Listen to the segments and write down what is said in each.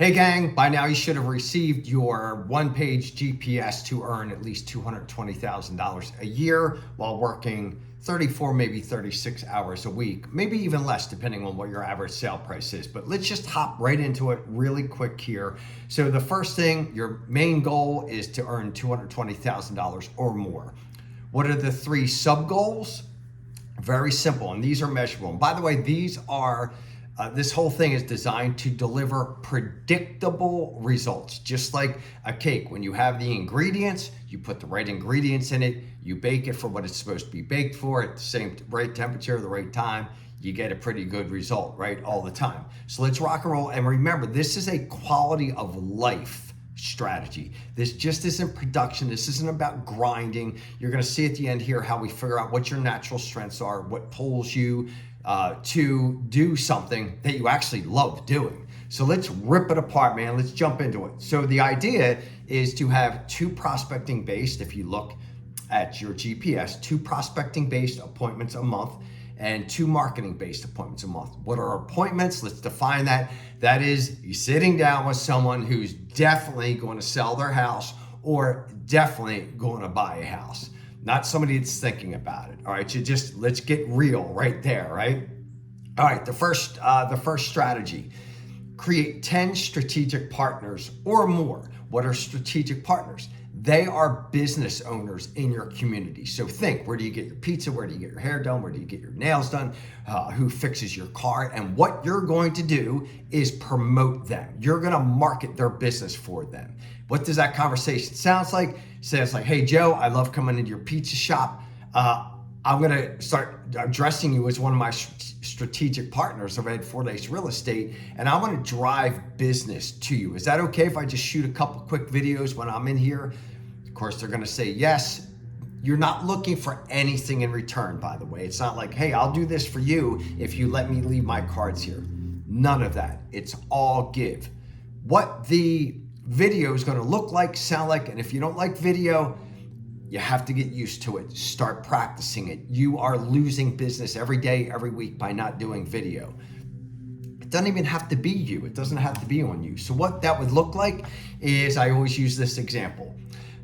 Hey gang, by now you should have received your one-page GPS to earn at least $220,000 a year while working 34, maybe 36 hours a week, maybe even less depending on what your average sale price is. But let's just hop right into it really quick here. So the first thing, your main goal is to earn $220,000 or more. What are the three sub goals? Very simple, and these are measurable. And by the way, these are this whole thing is designed to deliver predictable results, just like a cake. When you have the ingredients, you put the right ingredients in it, you bake it for what it's supposed to be baked for at the same right temperature, the right time, you get a pretty good result, right? All the time. So let's rock and roll. And remember, this is a quality of life strategy. This just isn't production. This isn't about grinding. You're going to see at the end here how we figure out what your natural strengths are, what pulls you to do something that you actually love doing. So let's rip it apart, man. Let's jump into it. So the idea is to have two prospecting based, if you look at your GPS, two prospecting based appointments a month and two marketing based appointments a month. What are appointments? Let's define that. That is you sitting down with someone who's definitely going to sell their house or definitely going to buy a house. Not somebody that's thinking about it. All right, let's get real right there, right? All right, the first strategy, create 10 strategic partners or more. What are strategic partners? They are business owners in your community. So think, where do you get your pizza? Where do you get your hair done? Where do you get your nails done? Who fixes your car? And what you're going to do is promote them. You're going to market their business for them. What does that conversation sound like? Sounds like, hey, Joe, I love coming into your pizza shop. I'm going to start addressing you as one of my strategic partners of Ed 4 Days Real Estate, and I want to drive business to you. Is that okay if I just shoot a couple quick videos when I'm in here? Of course, they're going to say yes. You're not looking for anything in return, by the way. It's not like, hey, I'll do this for you if you let me leave my cards here. None of that. It's all give. What the video is going to look like, sound like, and if you don't like video, you have to get used to it. Start practicing it. You are losing business every day, every week by not doing video. It doesn't even have to be you. It doesn't have to be on you. So what that would look like is, I always use this example.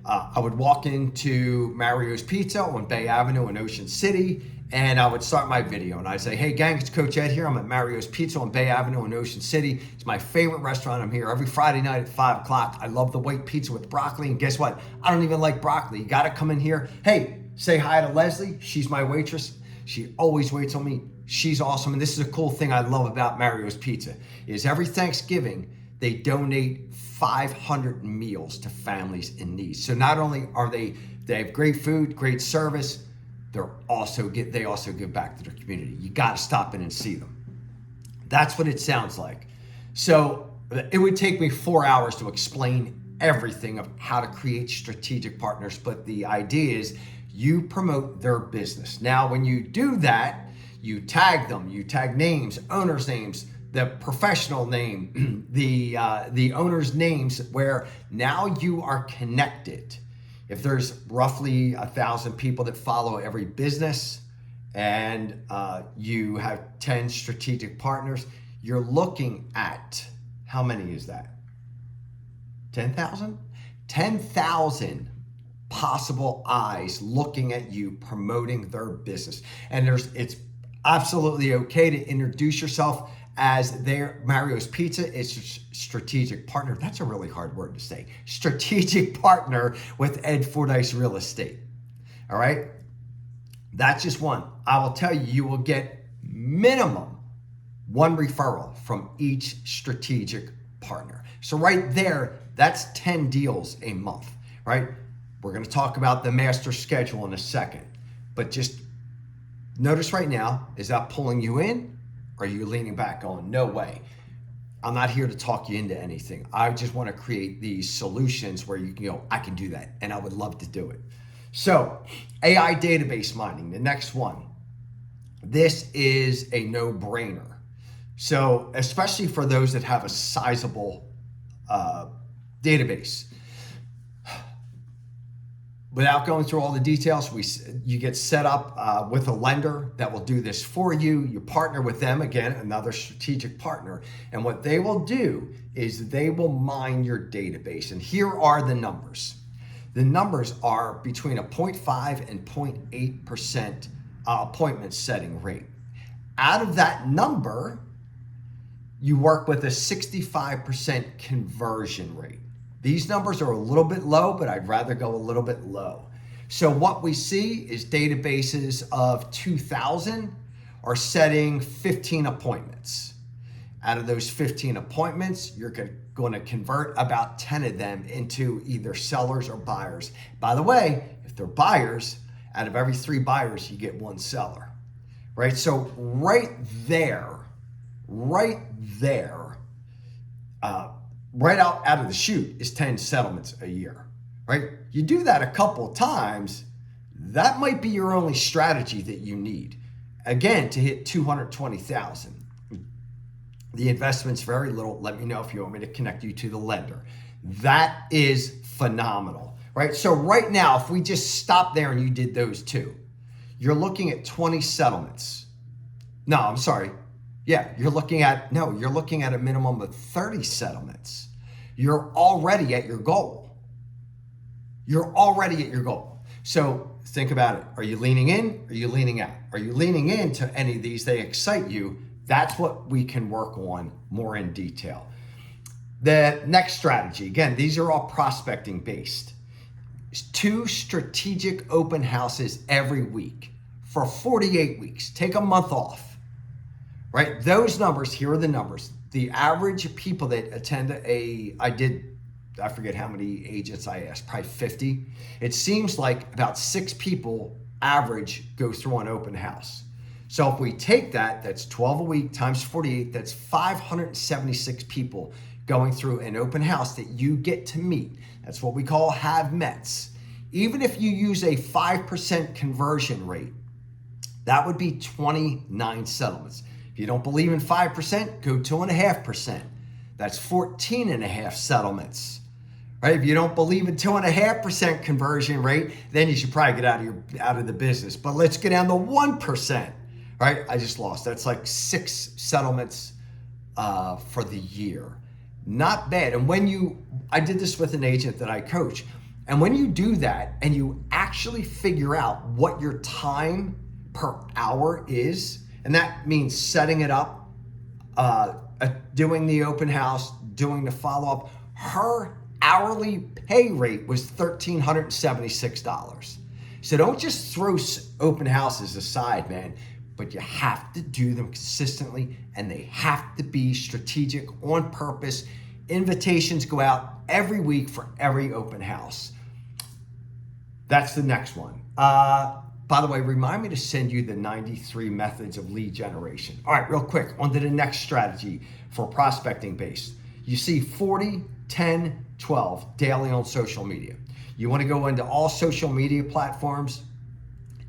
I would walk into Mario's Pizza on Bay Avenue in Ocean City, and I would start my video. And I'd say, hey gang, it's Coach Ed here. I'm at Mario's Pizza on Bay Avenue in Ocean City. It's my favorite restaurant. I'm here every Friday night at 5 o'clock. I love the white pizza with broccoli. And guess what? I don't even like broccoli. You got to come in here. Hey, say hi to Leslie. She's my waitress. She always waits on me. She's awesome. And this is a cool thing I love about Mario's Pizza is every Thanksgiving, they donate 500 meals to families in need. So not only are they have great food, great service, they also give back to their community. You got to stop in and see them. That's what it sounds like. So it would take me 4 hours to explain everything of how to create strategic partners, but the idea is you promote their business. Now, when you do that, you tag them, you tag names, owners' names, the professional name, the owner's names, where now you are connected. If there's roughly 1,000 people that follow every business and you have 10 strategic partners, you're looking at, how many is that? 10,000? 10,000 possible eyes looking at you promoting their business. And it's absolutely okay to introduce yourself as their Mario's Pizza is strategic partner. That's a really hard word to say. Strategic partner with Ed Fordyce Real Estate. All right? That's just one. I will tell you, you will get minimum one referral from each strategic partner. So right there, that's 10 deals a month, right? We're going to talk about the master schedule in a second, but just notice right now, is that pulling you in? Or are you leaning back on, no way? I'm not here to talk you into anything. I just want to create these solutions where you can go, I can do that, and I would love to do it. So AI database mining, the next one. This is a no-brainer. So especially for those that have a sizable database. Without going through all the details, you get set up with a lender that will do this for you. You partner with them, again, another strategic partner. And what they will do is they will mine your database. And here are the numbers. The numbers are between a 0.5 and 0.8% appointment setting rate. Out of that number, you work with a 65% conversion rate. These numbers are a little bit low, but I'd rather go a little bit low. So what we see is databases of 2,000 are setting 15 appointments. Out of those 15 appointments, you're going to convert about 10 of them into either sellers or buyers. By the way, if they're buyers, out of every 3 buyers, you get 1 seller, right? So right there, right out of the chute is 10 settlements a year, right? You do that a couple of times, that might be your only strategy that you need. Again, to hit 220,000. The investment's very little. Let me know if you want me to connect you to the lender. That is phenomenal, right? So right now, if we just stop there and you did those 2, you're looking at 20 settlements. No, I'm sorry. Yeah, you're looking at a minimum of 30 settlements. You're already at your goal. You're already at your goal. So think about it. Are you leaning in? Are you leaning out? Are you leaning into any of these? They excite you. That's what we can work on more in detail. The next strategy, again, these are all prospecting based. 2 strategic open houses every week for 48 weeks. Take a month off, right? Those numbers, here are the numbers. The average people that attend I forget how many agents I asked, probably 50. It seems like about 6 people average go through an open house. So if we take that, that's 12 a week times 48, that's 576 people going through an open house that you get to meet. That's what we call have-mets. Even if you use a 5% conversion rate, that would be 29 settlements. If you don't believe in 5%, go 2.5%. That's 14.5 settlements, right? If you don't believe in 2.5% conversion rate, then you should probably get out of the business. But let's get down to 1%, right? I just lost. That's like 6 settlements for the year. Not bad. And I did this with an agent that I coach, and when you do that and you actually figure out what your time per hour is, and that means setting it up, doing the open house, doing the follow-up, her hourly pay rate was $1,376. So don't just throw open houses aside, man, but you have to do them consistently, and they have to be strategic, on purpose. Invitations go out every week for every open house. That's the next one. By the way, remind me to send you the 93 methods of lead generation. All right, real quick, on to the next strategy for prospecting based. You see 40, 10, 12 daily on social media. You want to go into all social media platforms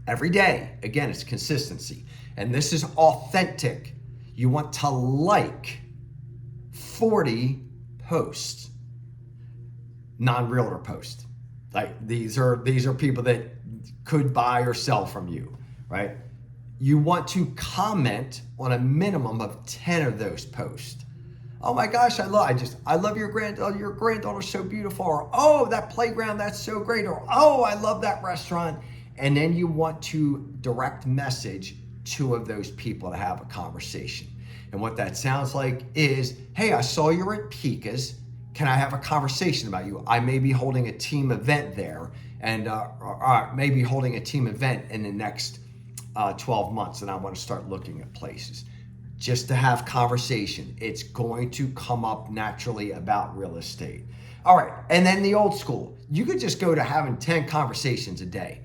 every day. Again, it's consistency. And this is authentic. You want to like 40 posts, non-realtor posts. Like these are people that could buy or sell from you, right? You want to comment on a minimum of 10 of those posts. Oh my gosh, I love your granddaughter's so beautiful, or oh, that playground, that's so great, or oh, I love that restaurant. And then you want to direct message 2 of those people to have a conversation. And what that sounds like is, hey, I saw you're at Pika's. Can I have a conversation about you? I may be holding a team event there, and maybe holding a team event in the next 12 months, and I want to start looking at places. Just to have conversation. It's going to come up naturally about real estate. All right, and then the old school. You could just go to having 10 conversations a day,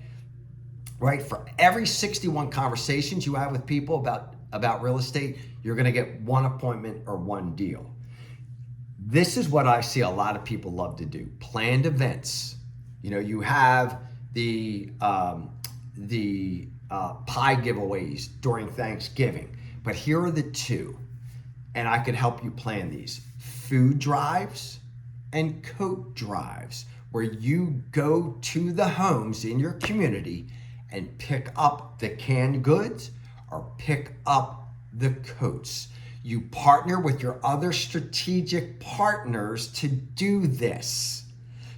right? For every 61 conversations you have with people about real estate, you're going to get 1 appointment or 1 deal. This is what I see a lot of people love to do. Planned events. You know, you have the pie giveaways during Thanksgiving. But here are the 2, and I could help you plan these. Food drives and coat drives. where you go to the homes in your community and pick up the canned goods or pick up the coats. You partner with your other strategic partners to do this.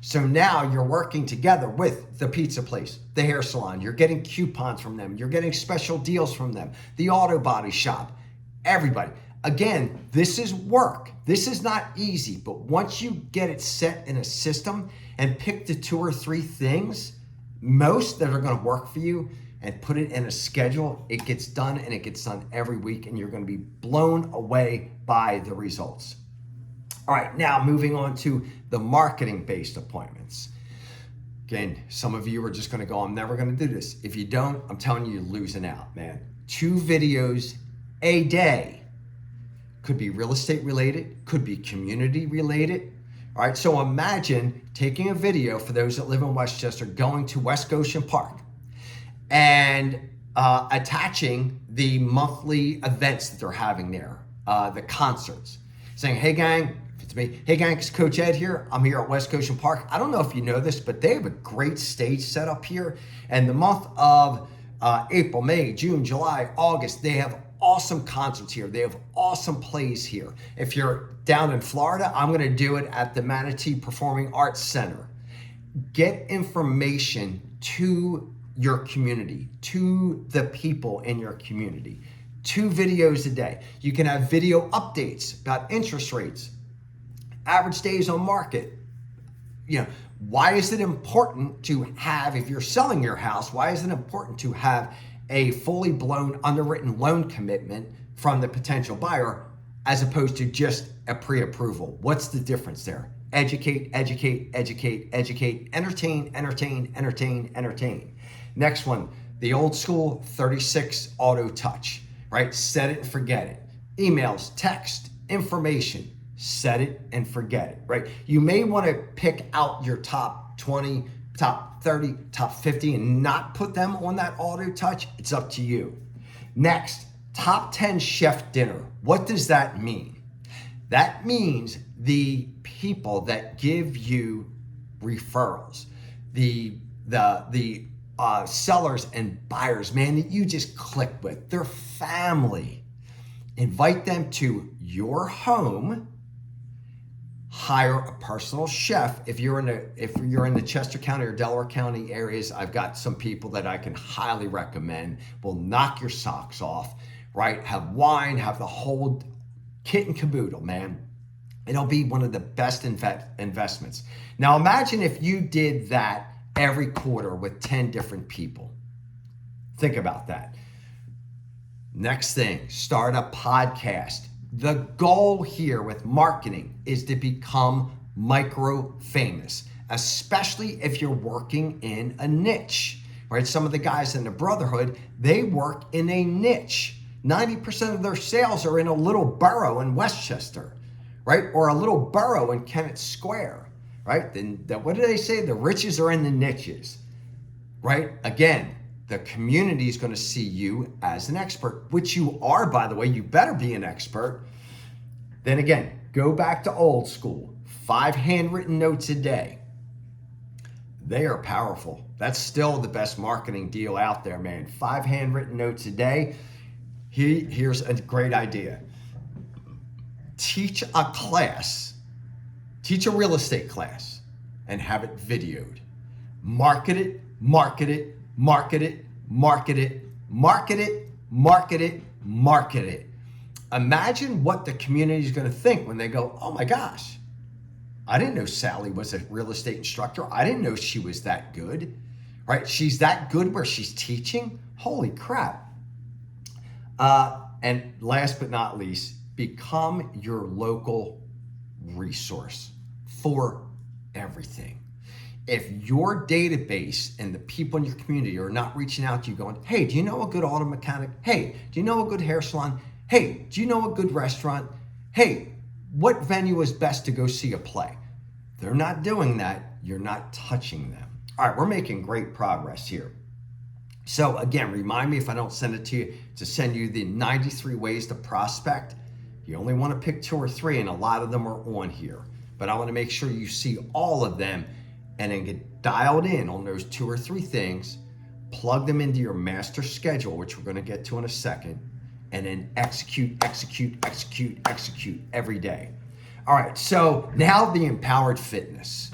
So now you're working together with the pizza place, the hair salon, you're getting coupons from them, you're getting special deals from them, the auto body shop, everybody. Again, this is work. This is not easy, but once you get it set in a system and pick the 2 or 3 things, most that are going to work for you, and put it in a schedule, it gets done, and it gets done every week, and you're going to be blown away by the results. All right, now moving on to the marketing-based appointments. Again, some of you are just going to go, I'm never going to do this. If you don't, I'm telling you, you're losing out, man. 2 videos a day. Could be real estate related, could be community related. All right, so imagine taking a video for those that live in Westchester, going to West Goshen Park and attaching the monthly events that they're having there, the concerts, saying, hey gang, if it's me, hey gang, it's Coach Ed here. I'm here at West Goshen Park. I don't know if you know this, but they have a great stage set up here. And the month of April, May, June, July, August, they have awesome concerts here. They have awesome plays here. If you're down in Florida, I'm going to do it at the Manatee Performing Arts Center. Get information to your community, to the people in your community. 2 videos a day. You can have video updates about interest rates, average days on market. You know, why is it important to have, if you're selling your house, why is it important to have a fully blown underwritten loan commitment from the potential buyer as opposed to just a pre-approval? What's the difference there? Educate, educate, educate, educate, entertain, entertain, entertain, entertain. Next one, the old school 36 auto touch, right? Set it and forget it. Emails, text, information, set it and forget it, right? You may want to pick out your top 20, top 30, top 50 and not put them on that auto touch. It's up to you. Next, top 10 chef dinner. What does that mean? That means the people that give you referrals, the sellers and buyers, man, that you just click with, their family. Invite them to your home. Hire a personal chef. If you're in the Chester County or Delaware County areas, I've got some people that I can highly recommend. Will knock your socks off, right? Have wine, have the whole kit and caboodle, man. It'll be one of the best investments. Now imagine if you did that every quarter with 10 different people. Think about that. Next thing, start a podcast. The goal here with marketing is to become micro famous, especially if you're working in a niche, right? Some of the guys in the Brotherhood, they work in a niche. 90% of their sales are in a little borough in Westchester, right? Or a little borough in Kennett Square, right? Then what do they say? The riches are in the niches, right? Again, the community is going to see you as an expert, which you are, by the way. You better be an expert. Then again, go back to old school. 5 handwritten notes a day. They are powerful. That's still the best marketing deal out there, man. 5 handwritten notes a day. Here's a great idea. Teach a class. Teach a real estate class and have it videoed. Market it, market it, market it, market it, market it, market it, market it. Imagine what the community is going to think when they go, oh my gosh, I didn't know Sally was a real estate instructor. I didn't know she was that good, right? She's that good where she's teaching? Holy crap. And last but not least, become your local resource for everything. If your database and the people in your community are not reaching out to you going, hey, do you know a good auto mechanic? Hey, do you know a good hair salon? Hey, do you know a good restaurant? Hey, what venue is best to go see a play? They're not doing that. You're not touching them. All right, we're making great progress here. So again, remind me if I don't send it to you to send you the 93 ways to prospect. You only want to pick 2 or 3, and a lot of them are on here. But I want to make sure you see all of them and then get dialed in on those 2 or 3 things, plug them into your master schedule, which we're going to get to in a second, and then execute every day. All right, so now the empowered fitness.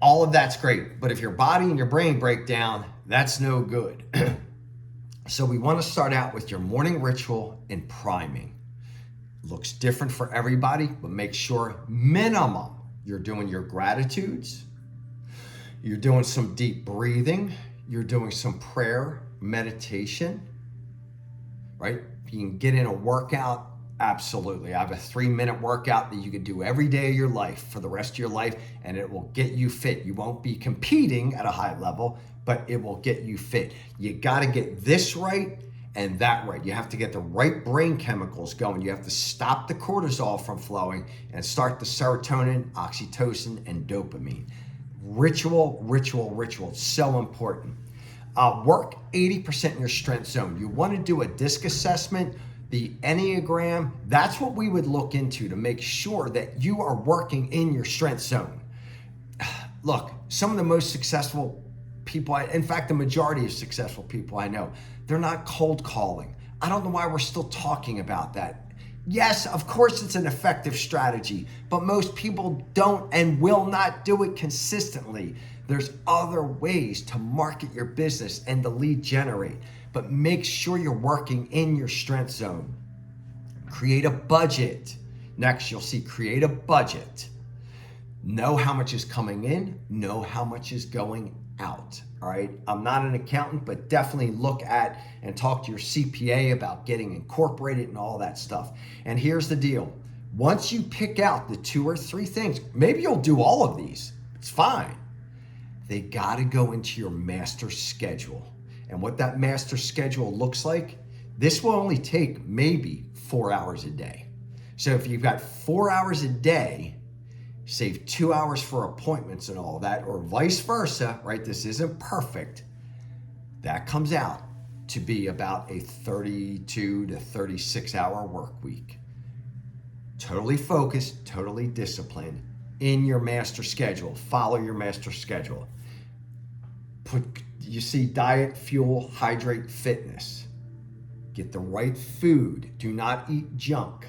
All of that's great, but if your body and your brain break down, that's no good. So we want to start out with your morning ritual and priming. Looks different for everybody, but make sure minimum you're doing your gratitudes, you're doing some deep breathing, you're doing some prayer, meditation, right? You can get in a workout. Absolutely. I have a 3-minute workout that you could do every day of your life for the rest of your life, and it will get you fit. You won't be competing at a high level, but it will get you fit. You got to get this right and that right. You have to get the right brain chemicals going. You have to stop the cortisol from flowing and start the serotonin, oxytocin, and dopamine. Ritual. It's so important. Work 80% in your strength zone. You want to do a disc assessment, the Enneagram. That's what we would look into to make sure that you are working in your strength zone. Look, some of the most successful people, in fact, the majority of successful people I know, they're not cold calling. I don't know why we're still talking about that. Yes, of course it's an effective strategy, but most people don't and will not do it consistently. There's other ways to market your business and to lead generate, but make sure you're working in your strength zone. Create a budget. Next, you'll see create a budget. Know how much is coming in, know how much is going out. All right. I'm not an accountant, but definitely look at and talk to your CPA about getting incorporated and all that stuff. And here's the deal. Once you pick out the 2 or 3 things, maybe you'll do all of these. It's fine. They got to go into your master schedule. And what that master schedule looks like, this will only take maybe 4 hours a day. So if you've got 4 hours a day, save 2 hours for appointments and all that, or vice versa, right? This isn't perfect. That comes out to be about a 32 to 36 hour work week. Totally focused, totally disciplined in your master schedule. Follow your master schedule. You see diet, fuel, hydrate, fitness. Get the right food. Do not eat junk.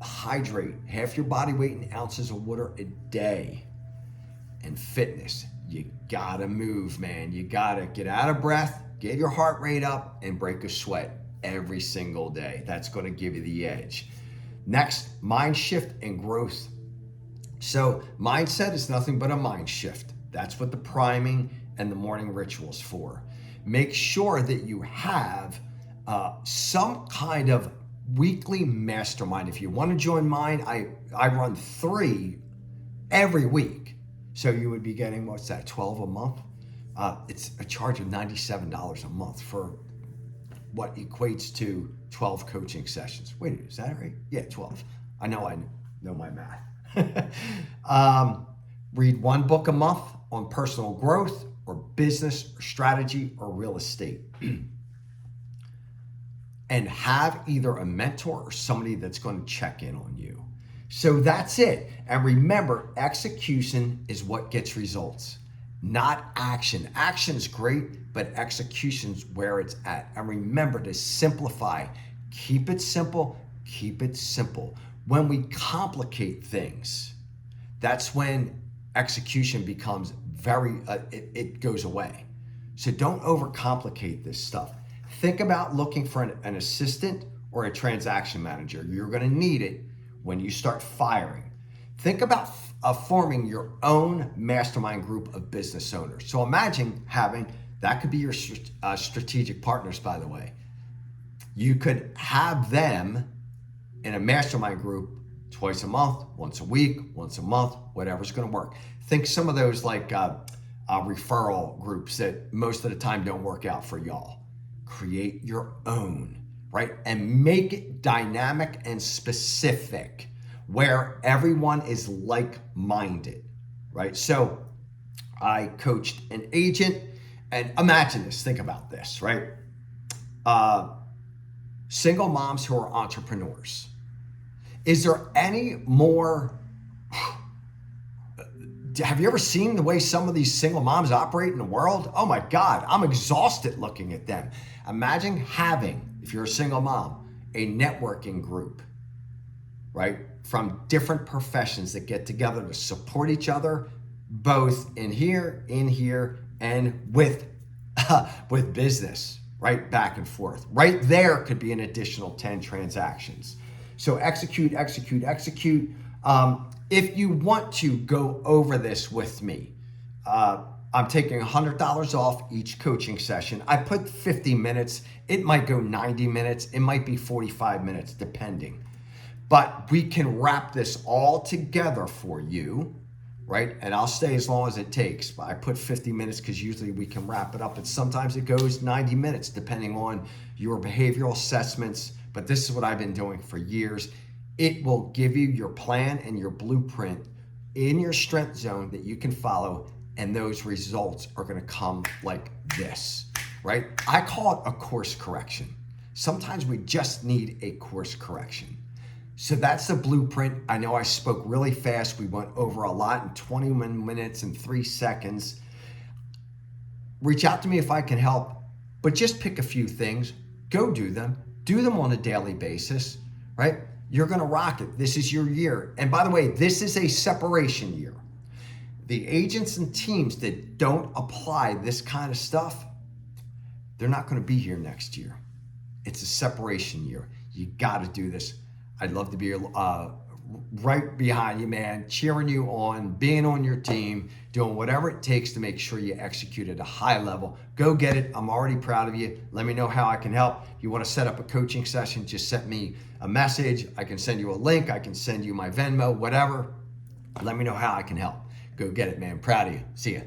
Hydrate, half your body weight in ounces of water a day. And fitness, you gotta move, man. You gotta get out of breath, get your heart rate up, and break a sweat every single day. That's gonna give you the edge. Next, mind shift and growth. So mindset is nothing but a mind shift. That's what the priming and the morning ritual is for. Make sure that you have some kind of weekly mastermind. If you want to join mine, I run 3 every week. So you would be getting, what's that, 12 a month? It's a charge of $97 a month for what equates to 12 coaching sessions. Wait, is that right? Yeah, 12. I know my math. Read 1 book a month on personal growth or business or strategy or real estate. And have either a mentor or somebody that's going to check in on you. So that's it. And remember, execution is what gets results, not action. Action's great, but execution's where it's at. And remember to simplify. Keep it simple. Keep it simple. When we complicate things, that's when execution becomes it goes away. So don't overcomplicate this stuff. Think about looking for an assistant or a transaction manager. You're going to need it when you start firing. Think about forming your own mastermind group of business owners. So imagine that could be your strategic partners, by the way. You could have them in a mastermind group twice a month, once a week, once a month, whatever's going to work. Think some of those like referral groups that most of the time don't work out for y'all. Create your own, right? And make it dynamic and specific where everyone is like-minded, right? So I coached an agent, and imagine this, think about this, right? Single moms who are entrepreneurs. Is there any more Have you ever seen the way some of these single moms operate in the world? Oh my God, I'm exhausted looking at them. Imagine having, if you're a single mom, a networking group, right? From different professions that get together to support each other, both in here, and with with business, right? Back and forth. Right there could be an additional 10 transactions. So execute, execute, execute. If you want to go over this with me, I'm taking $100 off each coaching session. I put 50 minutes. It might go 90 minutes. It might be 45 minutes, depending. But we can wrap this all together for you, right? And I'll stay as long as it takes. But I put 50 minutes because usually we can wrap it up. And sometimes it goes 90 minutes, depending on your behavioral assessments. But this is what I've been doing for years. It will give you your plan and your blueprint in your strength zone that you can follow, and those results are going to come like this, right? I call it a course correction. Sometimes we just need a course correction. So that's the blueprint. I know I spoke really fast. We went over a lot in 21 minutes and 3 seconds. Reach out to me if I can help, but just pick a few things. Go do them. Do them on a daily basis, right? You're going to rock it. This is your year. And by the way, this is a separation year. The agents and teams that don't apply this kind of stuff, they're not going to be here next year. It's a separation year. You got to do this. I'd love to be right behind you, man, cheering you on, being on your team, doing whatever it takes to make sure you execute at a high level. Go get it. I'm already proud of you. Let me know how I can help. If you want to set up a coaching session, just send me a message. I can send you a link. I can send you my Venmo, whatever. Let me know how I can help. Go get it, man. Proud of you. See ya.